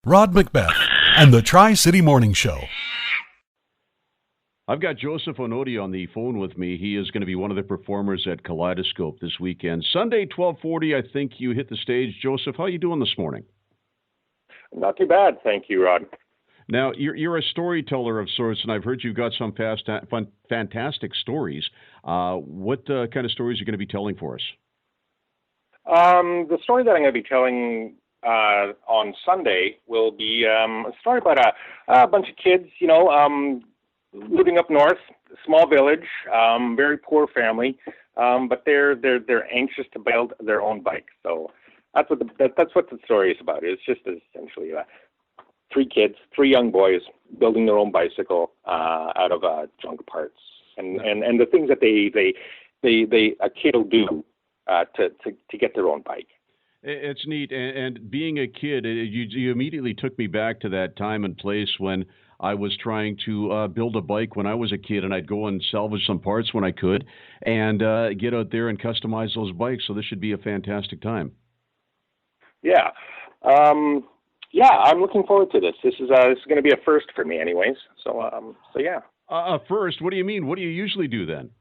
Rod Macbeth and the Tri-City Morning Show. I've got Joesph Onodi on the phone with me. He is going to be one of the performers at Kadleidoscope this weekend. Sunday, 12:40, I think you hit the stage. Joesph, how are you doing this morning? Not too bad, thank you, Rod. Now, you're a storyteller of sorts, and I've heard you've got some fantastic stories. What kind of stories are you going to be telling for us? The story that I'm going to be telling on Sunday will be a story about a bunch of kids, living up north, small village, very poor family, but they're anxious to build their own bike. So that's what the story is about. It's just essentially three young boys building their own bicycle out of junk parts, and the things that a kid will do to get their own bike. It's neat, and being a kid, you immediately took me back to that time and place when I was trying to build a bike when I was a kid, and I'd go and salvage some parts when I could, and get out there and customize those bikes. So this should be a fantastic time. Yeah, I'm looking forward to this. This is going to be a first for me, anyways. So yeah. First, what do you mean? What do you usually do then?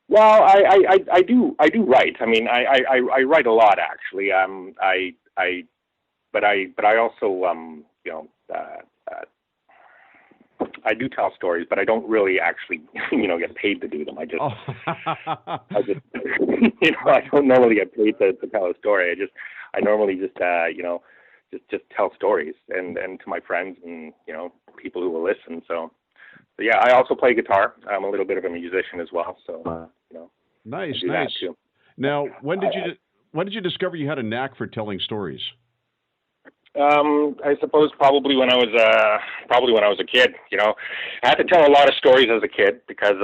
Well, I do write. I mean, I write a lot actually. But I also I do tell stories, but I don't really actually get paid to do them. I don't normally get paid to tell a story. I normally just tell stories and to my friends and people who will listen. So yeah, I also play guitar. I'm a little bit of a musician as well. So nice. Too. Now, when did you discover you had a knack for telling stories? I suppose probably when I was a kid. I had to tell a lot of stories as a kid because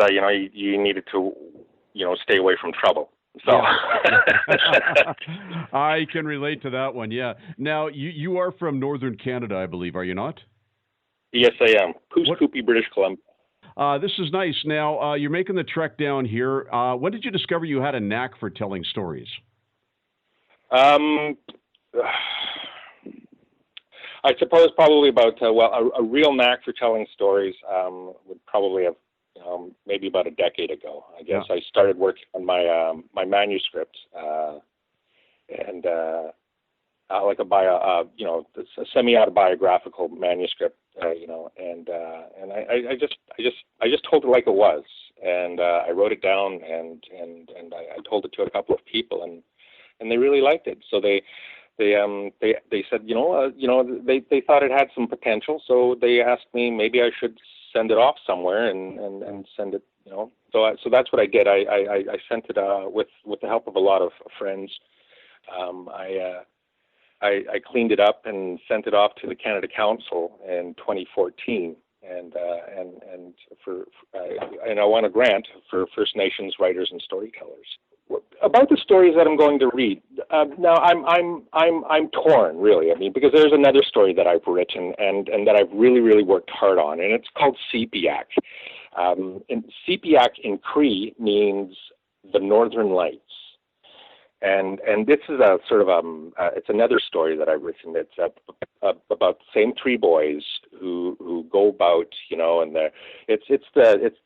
you needed to stay away from trouble. So I can relate to that one. Yeah. Now you are from Northern Canada, I believe, are you not? Yes, I am. Coopy, British Columbia. This is nice. Now, you're making the trek down here. When did you discover you had a knack for telling stories? I suppose probably about, a real knack for telling stories would probably have, maybe about a decade ago. I guess I started working on my manuscript and like a semi-autobiographical manuscript, and I just told it like it was, and I wrote it down, and I told it to a couple of people, and they really liked it. So they said, they thought it had some potential, so they asked me maybe I should send it off somewhere and send it, So that's what I did. I sent it with the help of a lot of friends. I cleaned it up and sent it off to the Canada Council in 2014, and I won a grant for First Nations writers and storytellers. About the stories that I'm going to read, now I'm torn, really. I mean, because there's another story that I've written and that I've really worked hard on, and it's called Sepiak. And Sepiak in Cree means the Northern Lights. And this is a sort of it's another story that I've written. It's about the same three boys who go about, and it's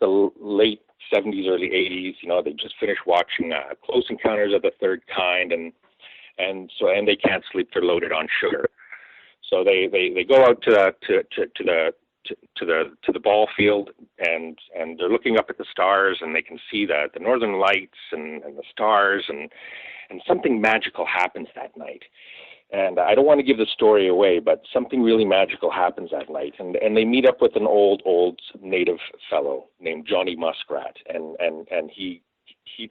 the late 70s, early 80s. They just finished watching Close Encounters of the Third Kind, and they can't sleep. They're loaded on sugar, so they go out to the ball field, and they're looking up at the stars, and they can see the Northern Lights and the stars, and something magical happens that night. And I don't want to give the story away, but something really magical happens that night. And they meet up with an old native fellow named Johnny Muskrat, and he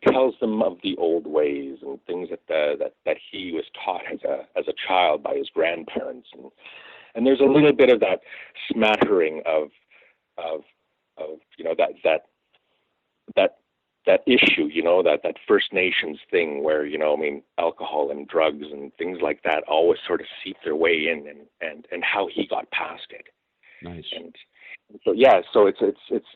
tells them of the old ways and things that he was taught as a child by his grandparents. And there's a little bit of that smattering of that issue, that First Nations thing where, alcohol and drugs and things like that always sort of seep their way in, and how he got past it. Nice. So yeah, so it's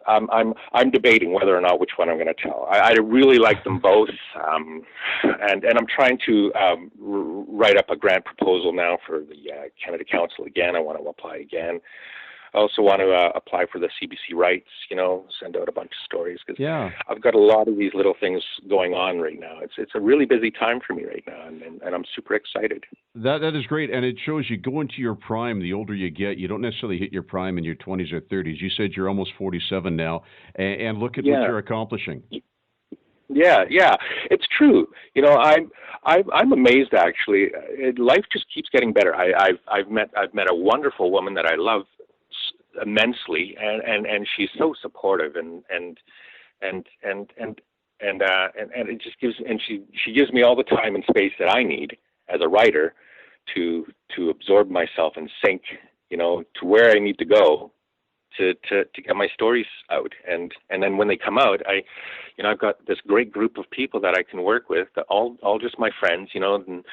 I'm debating whether or not which one I'm going to tell. I really like them both, and I'm trying to write up a grant proposal now for the Canada Council again. I want to apply again. I also want to apply for the CBC rights, send out a bunch of stories, because I've got a lot of these little things going on right now. It's a really busy time for me right now, and I'm super excited. That is great, and it shows you go into your prime. The older you get, you don't necessarily hit your prime in your 20s or 30s. You said you're almost 47 now, and look at what you're accomplishing. Yeah, it's true. I'm amazed actually. Life just keeps getting better. I've met a wonderful woman that I love immensely, and she's so supportive, and it just gives, and she gives me all the time and space that I need as a writer to absorb myself and sink, to where I need to go to get my stories out, and then when they come out, I've got this great group of people that I can work with, that all just my friends, and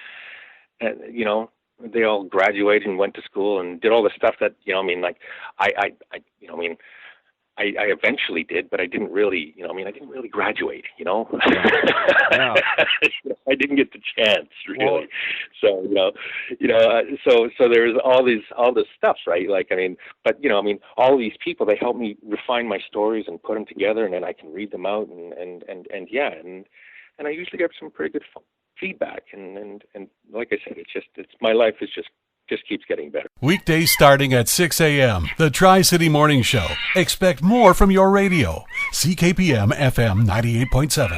they all graduated and went to school and did all the stuff that, I eventually did, but I didn't really, I didn't really graduate, Yeah. I didn't get the chance, really. Well, so there's all this stuff, right? But all these people, they help me refine my stories and put them together, and then I can read them out, and I usually get some pretty good feedback, and like I said, it's my life is just keeps getting better. Weekdays starting at 6 a.m. The Tri-City Morning Show. Expect more from your radio. CKPM FM 98.7.